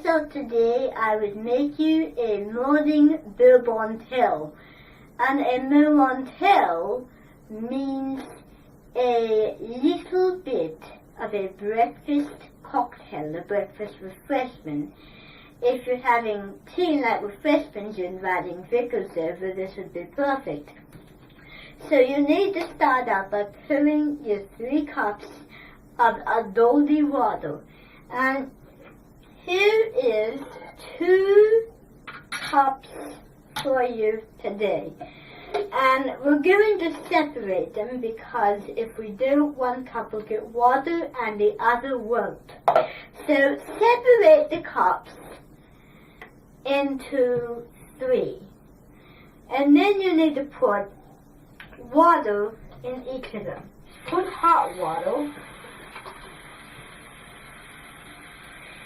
thought today I would make you a morning bourbon tail. And a bourbon tail means a little bit of a breakfast cocktail, a breakfast refreshment. If you're having tea like refreshments, you're inviting Vickers over, this would be perfect. So you need to start out by pouring your 3 cups of adoldi water. And here is 2 cups for you today. And we're going to separate them because if we do, 1 cup will get water and the other won't. So separate the cups into 3. And then you need to put water in each of them. Put hot water.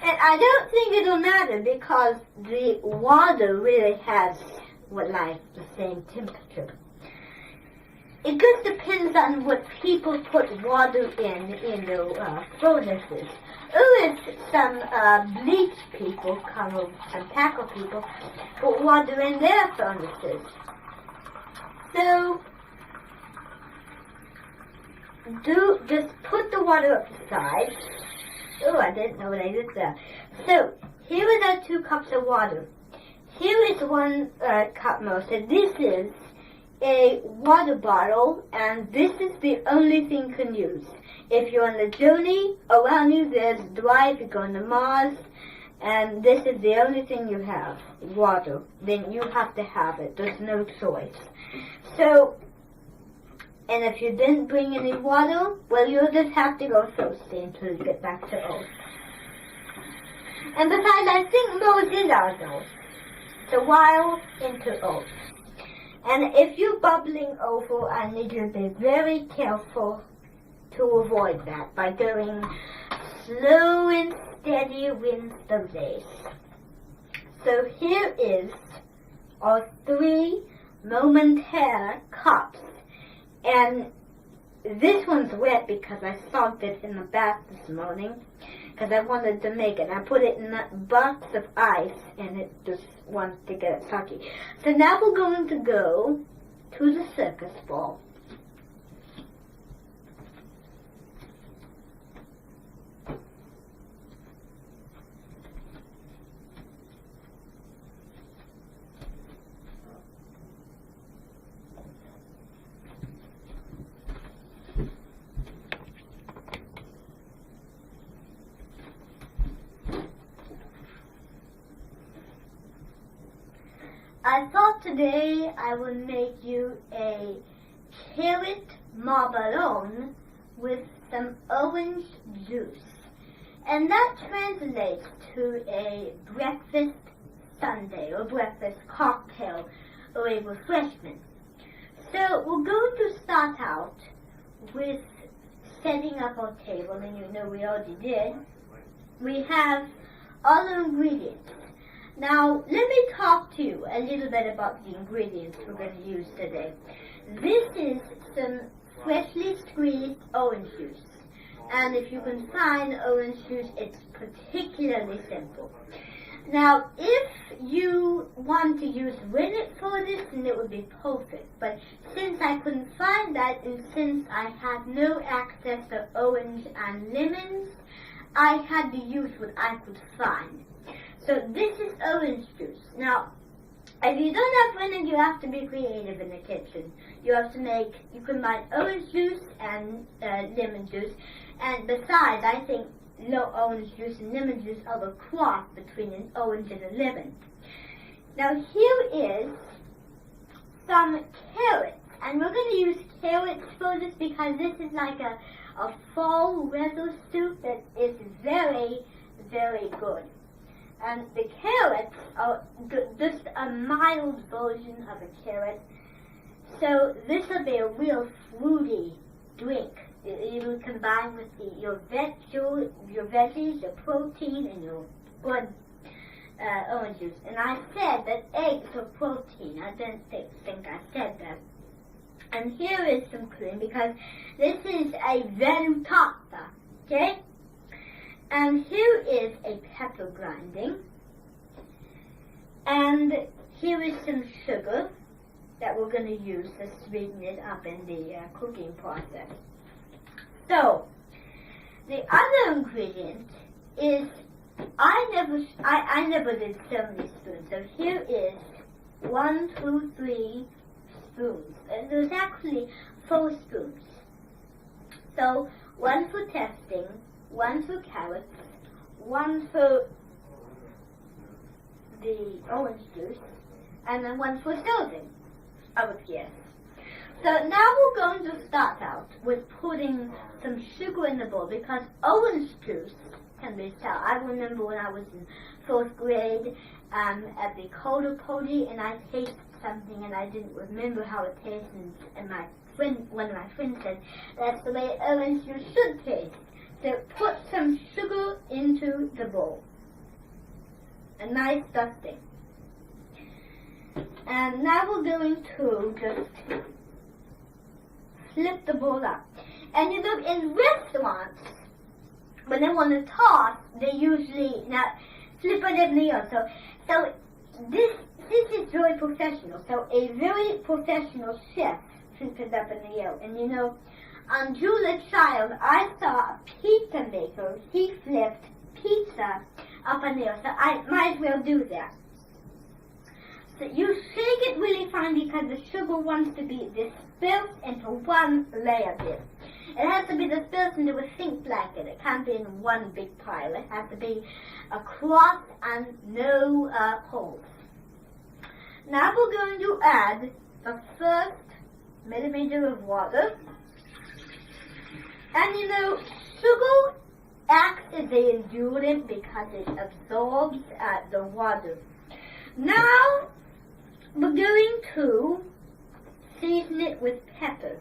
And I don't think it'll matter because the water really has like the same temperature. It just depends on what people put water in their furnaces. Or if some bleach people come over, some tackle people, put water in their furnaces. So just put the water up the side. Oh, I didn't know what I did there. So here are our 2 cups of water. Here is 1 cup more. So this is a water bottle, and this is the only thing you can use. If you're on a journey, around you there's dry, if you're going to Mars, and this is the only thing you have, water. Then you have to have it. There's no choice. So, and if you didn't bring any water, well, you'll just have to go thirsty until you get back to Earth. And besides, I think Mars is ours, Earth. So while into Earth. And if you're bubbling over, I need you to be very careful to avoid that by going slow and steady wins the race. So here is our 3 momentary cups. And this one's wet because I soaked it in the bath this morning because I wanted to make it. I put it in a box of ice and it just wants to get soggy. So now we're going to go to the circus ball. I thought today I would make you a carrot marmalade with some orange juice. And that translates to a breakfast sundae or breakfast cocktail or a refreshment. So we're going to start out with setting up our table, and you know we already did. We have all the ingredients. Now, let me talk to you a little bit about the ingredients we're going to use today. This is some freshly squeezed orange juice. And if you can find orange juice, it's particularly simple. Now, if you want to use rennet for this, then it would be perfect. But since I couldn't find that, and since I had no access to orange and lemons, I had to use what I could find. So this is orange juice. Now, if you don't have rennet, you have to be creative in the kitchen. You have to make, you can buy orange juice and lemon juice. And besides, I think no orange juice and lemon juice are the cross between an orange and a lemon. Now here is some carrots. And we're going to use carrots for this because this is like a fall weather soup that is very, very good. And the carrots are just a mild version of a carrot. So this will be a real fruity drink. You will combine with your veggies, your protein, and your good orange juice. And I said that eggs are protein. I didn't think I said that. And here is some cream because this is a ventata, okay? And here is a pepper grinding. And here is some sugar that we're going to use to sweeten it up in the cooking process. So, the other ingredient is, I never did so many spoons. So here is 1, 2, 3 spoons. And there's actually 4 spoons. So 1 for testing, 1 for carrots, 1 for the orange juice, and then 1 for serving, I would guess. So now we're going to start out with putting some sugar in the bowl, because orange juice can be sour. I remember when I was in 4th grade at the coda party, and I tasted something and I didn't remember how it tasted, and one of my friends said, that's the way orange juice should taste. So put some sugar into the bowl. A nice dusting. And now we're going to just flip the bowl up. And you know, in restaurants, when they want to toss, they usually now flip it in the air. So this is very professional. So a very professional chef flipped it up in the air. And you know, on Julia Child, I saw a pizza maker. He flipped pizza up in the air. So I might as well do that. So you shake it really fine because the sugar wants to be dispersed into one layer bit. It has to be dispersed into a thin blanket. It can't be in one big pile. It has to be across and no holes. Now we're going to add the first millimeter of water. And you know, sugar acts as an endurant because it absorbs the water. Now we're going to season it with pepper.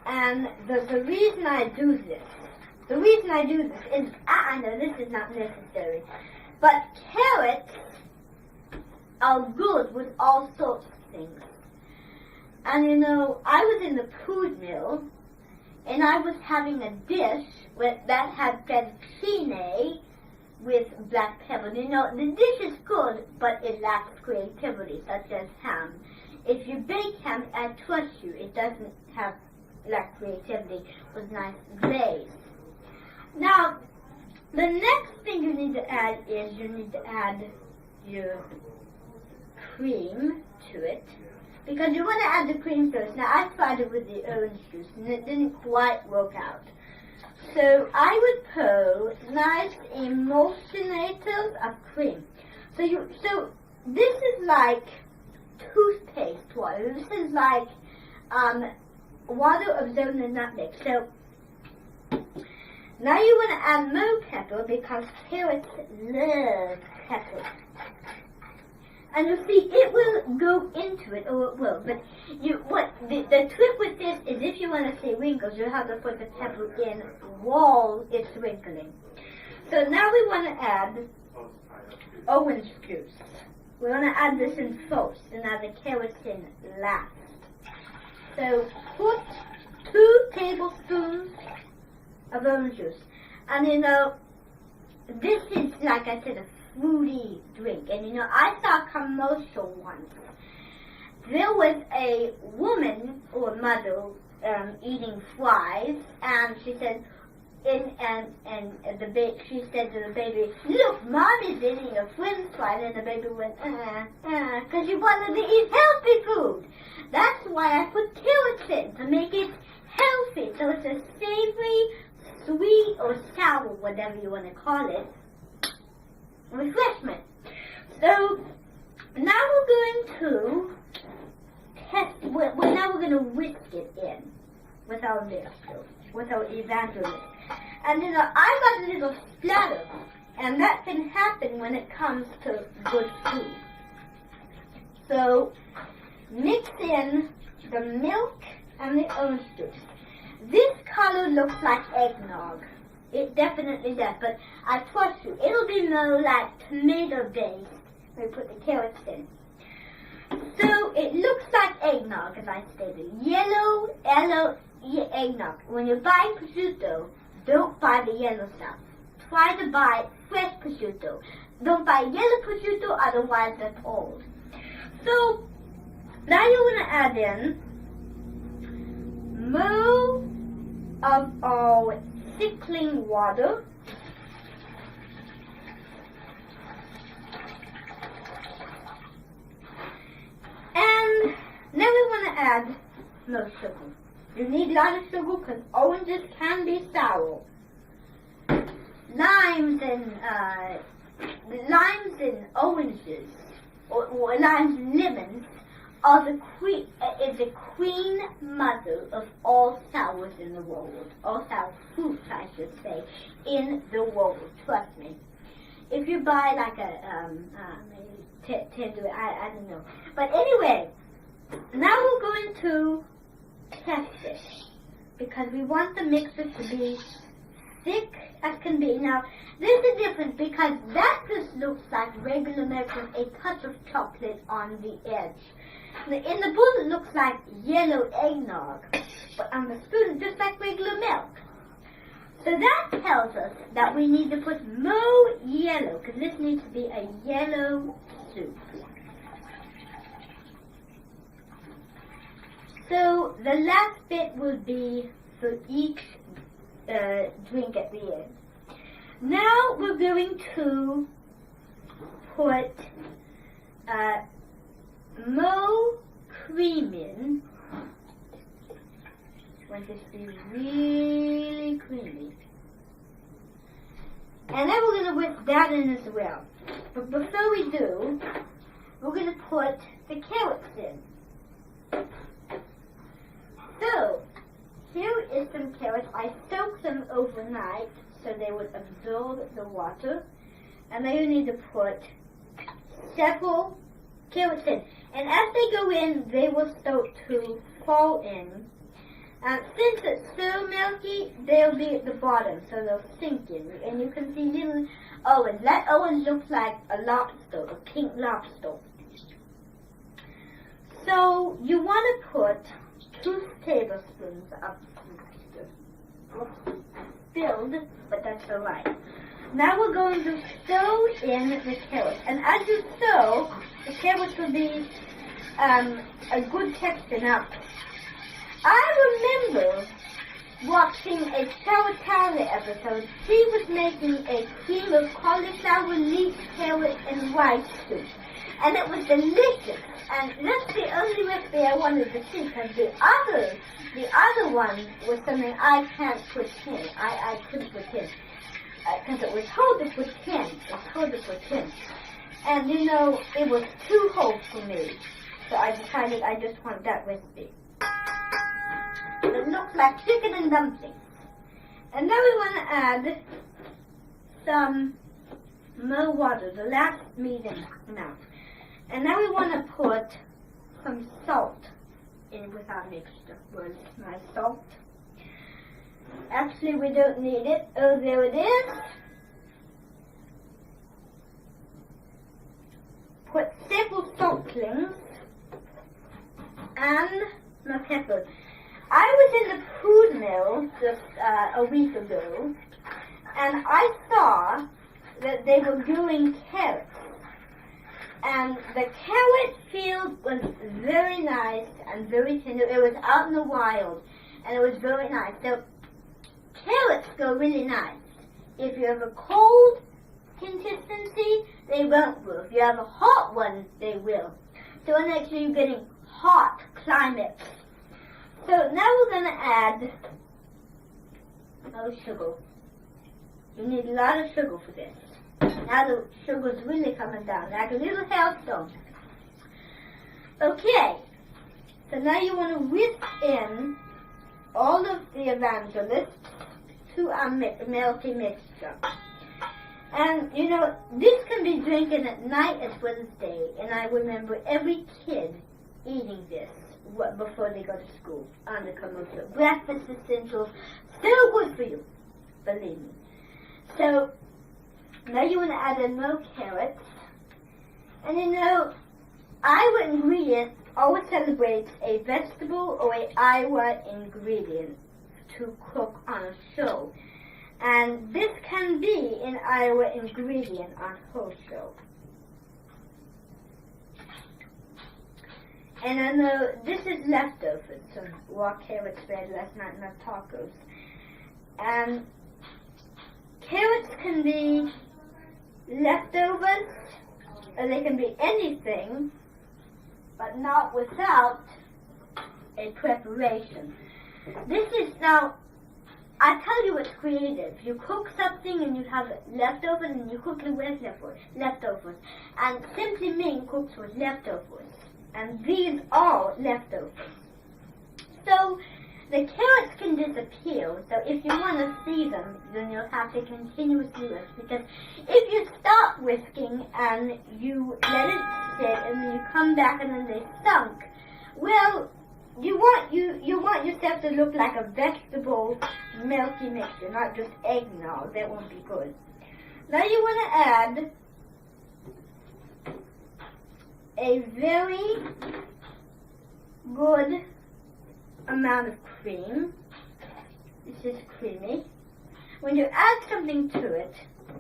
And the reason I do this, is, I know this is not necessary, but carrots are good with all sorts of things. And you know, I was in the food mill, and I was having a dish that had fettuccine with black pepper. You know, the dish is good, but it lacks creativity, such as ham. If you bake ham, I trust you, it doesn't lack creativity with nice glaze. Now, the next thing you need to add is you need to add your cream to it, because you want to add the cream first. Now, I tried it with the orange juice, and it didn't quite work out. So I would pour nice emulsionators of cream. So this is like toothpaste water. This is like water absorbed in nutmeg. So now you want to add more pepper because carrots love pepper. And you see, it will go into it, or it will. But the trick with this is, if you want to see wrinkles, you have to put the pepper in while it's wrinkling. So now we want to add orange juice. We want to add this in first, and add the carrots in last. So put 2 tablespoons of orange juice. And you know, this is, like I said, a fruity drink. And you know, I saw a commercial once. There was a woman or mother eating fries, and she said, she said to the baby, "Look, Mommy's eating a French fry," and the baby went, because she wanted to eat healthy food. That's why I put carrots in, to make it healthy. So it's a savory, sweet, or sour, whatever you want to call it, refreshment. So now we're going to now we're going to whisk it in with our mixture, with our evaporator. And you know, I got a little splatter, and that can happen when it comes to good food. So mix in the milk and the orange juice. This color looks like eggnog. It definitely does, but I trust you, it'll be more like tomato based when we put the carrots in. So it looks like eggnog, as I stated. Yellow eggnog. When you're buying prosciutto, don't buy the yellow stuff. try to buy fresh prosciutto. Don't buy yellow prosciutto, otherwise that's old. So now you want to add in more of our thickling water. And now we want to add more sugar. You need a lot of sugar because oranges can be sour. Limes and oranges, or limes and lemons, are the queen mother of all sours in the world. All sour fruits, I should say, in the world. Trust me. If you buy like a I don't know. But anyway, now we're going to test it because we want the mixture to be thick as can be. Now, there's a difference because that just looks like regular milk with a touch of chocolate on the edge. In the bowl, it looks like yellow eggnog, but on the spoon, it's just like regular milk. So that tells us that we need to put more yellow, because this needs to be a yellow soup. So the last bit will be for each drink at the end. Now we're going to put more cream in. I want this to be really creamy. And then we're going to whip that in as well. But before we do, we're going to put the carrots in. So, here is some carrots. I soaked them overnight so they would absorb the water. And then you need to put several carrots in. And as they go in, they will start to fall in. Since it's so milky, they'll be at the bottom, so they'll sink in. And you can see little Owen. That Owen looks like a lobster, a pink lobster. So you want to put 2 tablespoons of spilled, but that's alright. Now we're going to stir in the carrots. And as you stir, the carrots will be a good texture. Now, I remember watching a Sour Tyler episode. She was making a cream of cauliflower, leek, carrot, and rice soup. And it was delicious. And that's the only recipe I wanted to see, because the other one was something I can't put in. I couldn't put in. Because it was hard to put in. It was hard to put in. And you know, it was too hard for me. So I decided I just want that recipe. It looks like chicken and dumplings. And now we want to add some more water, the last medium amount. And now we want to put some salt in with our mixture. Where's my salt? Actually, we don't need it. Oh, there it is. Put several saltlings and my pepper. I was in the food mill just a week ago, and I saw that they were doing carrots. And the carrot field was very nice and very tender. It was out in the wild, and it was very nice. So carrots go really nice. If you have a cold consistency, they won't grow. If you have a hot one, they will. So when actually you're getting hot climates. So now we're going to add sugar. You need a lot of sugar for this. Now the sugar's really coming down, like a little hailstone. Okay, so now you want to whisk in all of the evangelists to our milky mixture. And, you know, this can be drinking at night as well as day. And I remember every kid eating this before they go to school on the commercial. Breakfast essentials, so good for you, believe me. So, now you want to add in more carrots. And you know, Iowa ingredient always celebrates a vegetable or a Iowa ingredient to cook on a show. And this can be in our ingredient on wholesale. And I know this is leftovers, some raw carrots we had last night in our tacos. And carrots can be leftovers, or they can be anything, but not without a preparation. This is now, I tell you, it's creative. You cook something and you have leftovers, and you cook it with leftovers. And Simply Ming cooks with leftovers. And these are leftovers. So the carrots can disappear. So if you want to see them, then you'll have to continuously whisk. Because if you stop whisking and you let it sit and then you come back and then they sunk, well, you want yourself to look like a vegetable milky mixture, not just eggnog. That won't be good. Now you want to add a very good amount of cream. This is creamy. When you add something to it,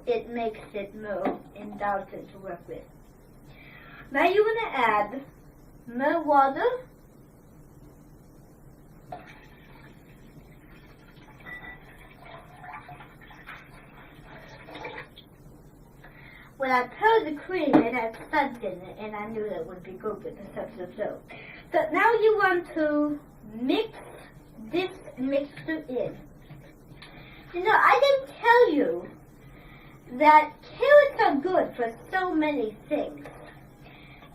it makes it more indulgent to work with. Now you want to add more water. When I poured the cream, it had suds in it, and I knew that would be good with the substance. So now you want to mix this mixture in. You know, I didn't tell you that carrots are good for so many things.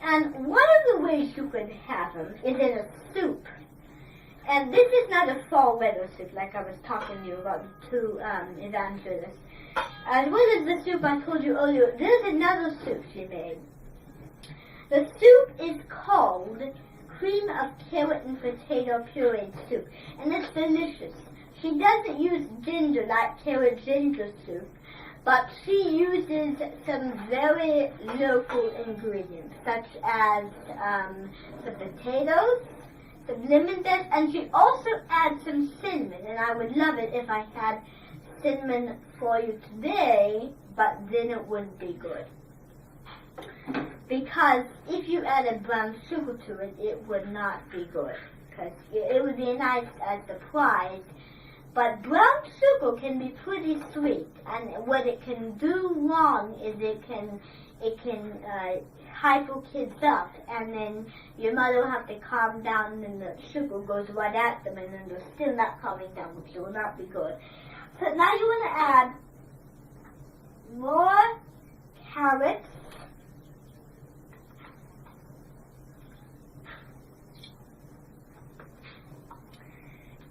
And one of the ways you could have them is in a soup. And this is not a fall weather soup like I was talking to you about the two evangelists. As well as the soup I told you earlier, there's another soup she made. The soup is called cream of carrot and potato pureed soup, and it's delicious. She doesn't use ginger like carrot ginger soup, but she uses some very local ingredients, such as some potatoes, some lemon zest, and she also adds some cinnamon, and I would love it if I had cinnamon for you today, but then it wouldn't be good. Because if you added brown sugar to it, it would not be good. Because it would be nice as a surprise, but brown sugar can be pretty sweet, and what it can do wrong is it can hyper kids up, and then your mother will have to calm down, and the sugar goes right at them, and then they're still not calming down, which will not be good. So now you want to add more carrots,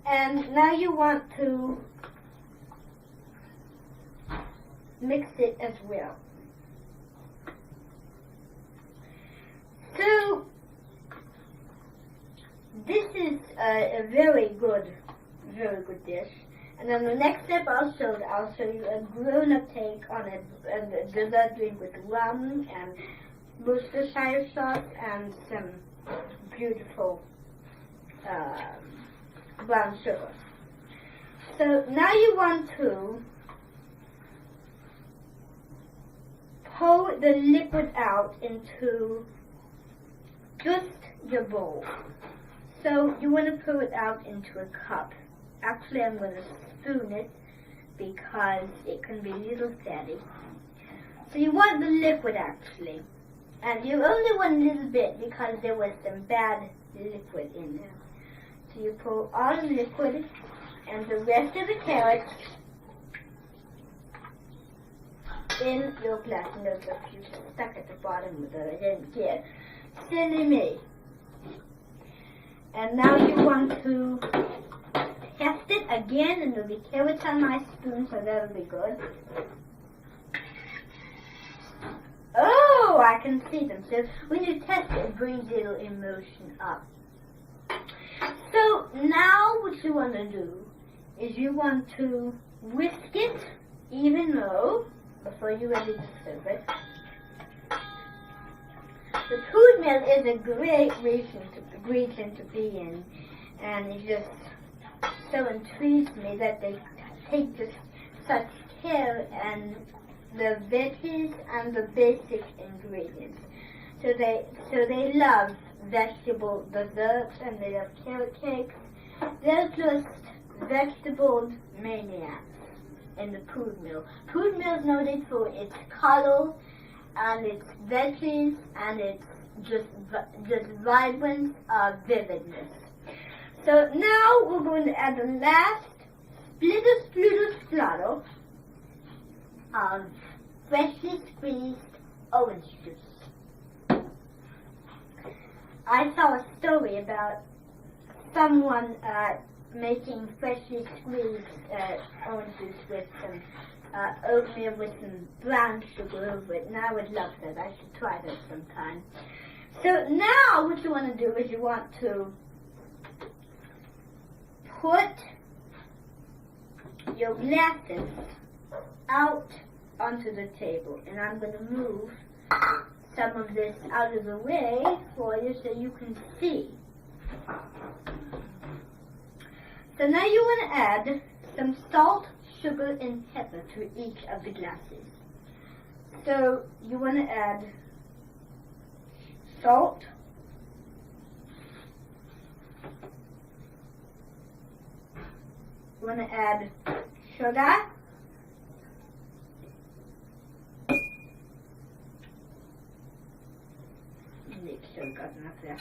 and now you want to mix it as well. So this is a very good dish. And then the next step I'll show you a grown-up take on a dessert drink with rum and Worcestershire sauce and some beautiful brown sugar. So now you want to pour the liquid out into just your bowl. So you want to pour it out into a cup. Actually, I'm going to spoon it because it can be a little fatty. So you want the liquid actually. And you only want a little bit because there was some bad liquid in there. So you pour all the liquid and the rest of the carrots in your glass. And those are few stuck at the bottom of it. I didn't care. Silly me. And now you want to test it again, and there'll be carrots on my spoon, so that'll be good. Oh, I can see them. So when you test it, it brings a little emotion up. So now what you want to do is you want to whisk it even more before you're ready to serve it. The food mill is a great region to be in, and it just so intrigues me that they take just such care in the veggies and the basic ingredients. So they love vegetable desserts and they love carrot cakes. They're just vegetable maniacs in the food mill. Food mill is noted for its color and its veggies and its just vibrant vividness. So now we're going to add the last splatter of freshly squeezed orange juice. I saw a story about someone making freshly squeezed orange juice with some oatmeal with some brown sugar over it, and I would love that. I should try that sometime. So now what you want to do is you want to put your glasses out onto the table, and I'm going to move some of this out of the way for you so you can see. So now you want to add some salt, sugar, and pepper to each of the glasses. So you want to add salt, you want to add sugar, make sure I got enough there.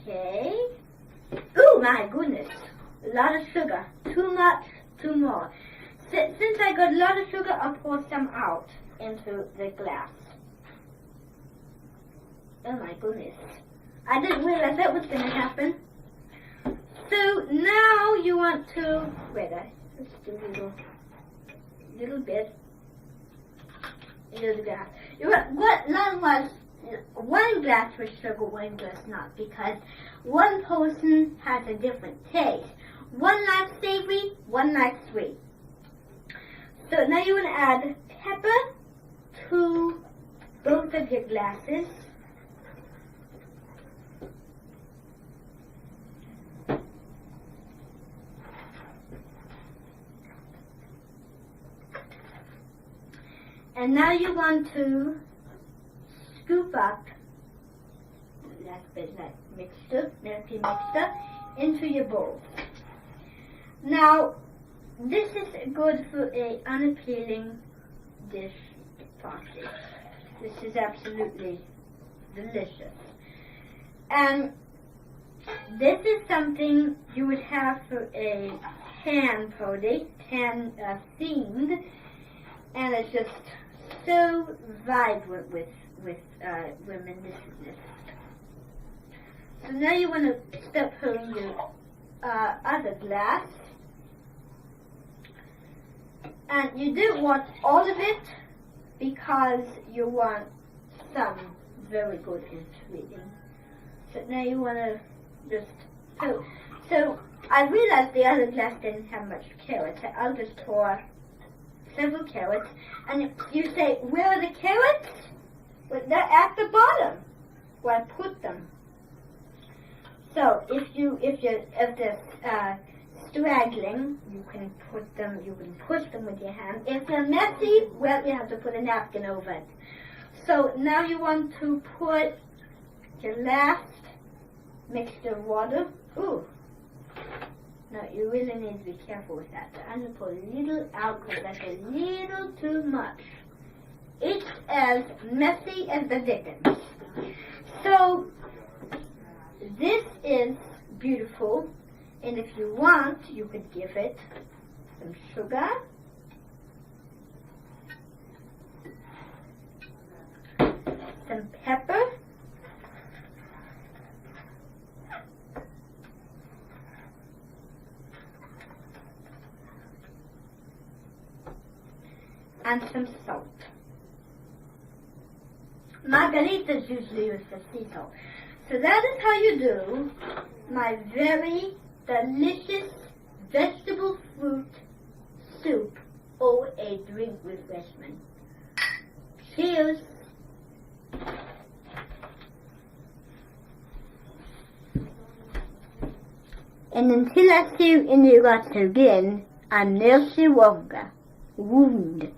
Okay. Oh my goodness, a lot of sugar. Too much, too more. Since I got a lot of sugar, I'll pour some out into the glass. Oh my goodness. I didn't realize that was going to happen. So now you want to, let's do a little bit. Little glass. You want one glass with sugar, one glass not, because one person has a different taste. One likes savory, one likes sweet. So now you want to add pepper to both of your glasses. And now you want to scoop up that bit of mixture into your bowl. Now, this is good for a unappealing dish party. This is absolutely delicious. And this is something you would have for a tan party, tan themed, and it's just so vibrant with reminiscence. So now you want to step on your other glass, and you don't want all of it because you want some very good ingredients. So now you want to just so I realized the other glass didn't have much carrots. So I'll just pour several carrots, and you say, where are the carrots? Well, they're at the bottom where I put them. So if they're straggling, you can push them with your hand. If they're messy, well, you have to put a napkin over it. So now you want to put your last mixture of water. Ooh. Now you really need to be careful with that. So I'm going to put a little out because that's a little too much. It's as messy as the dickens. So this is beautiful, and if you want, you could give it some sugar, some pepper, and some salt. Margaritas usually use the sea salt. So that is how you do my very delicious vegetable fruit soup or a drink refreshment. Cheers! And until I see you in the glass again, I'm Nelsie Wonga. wound.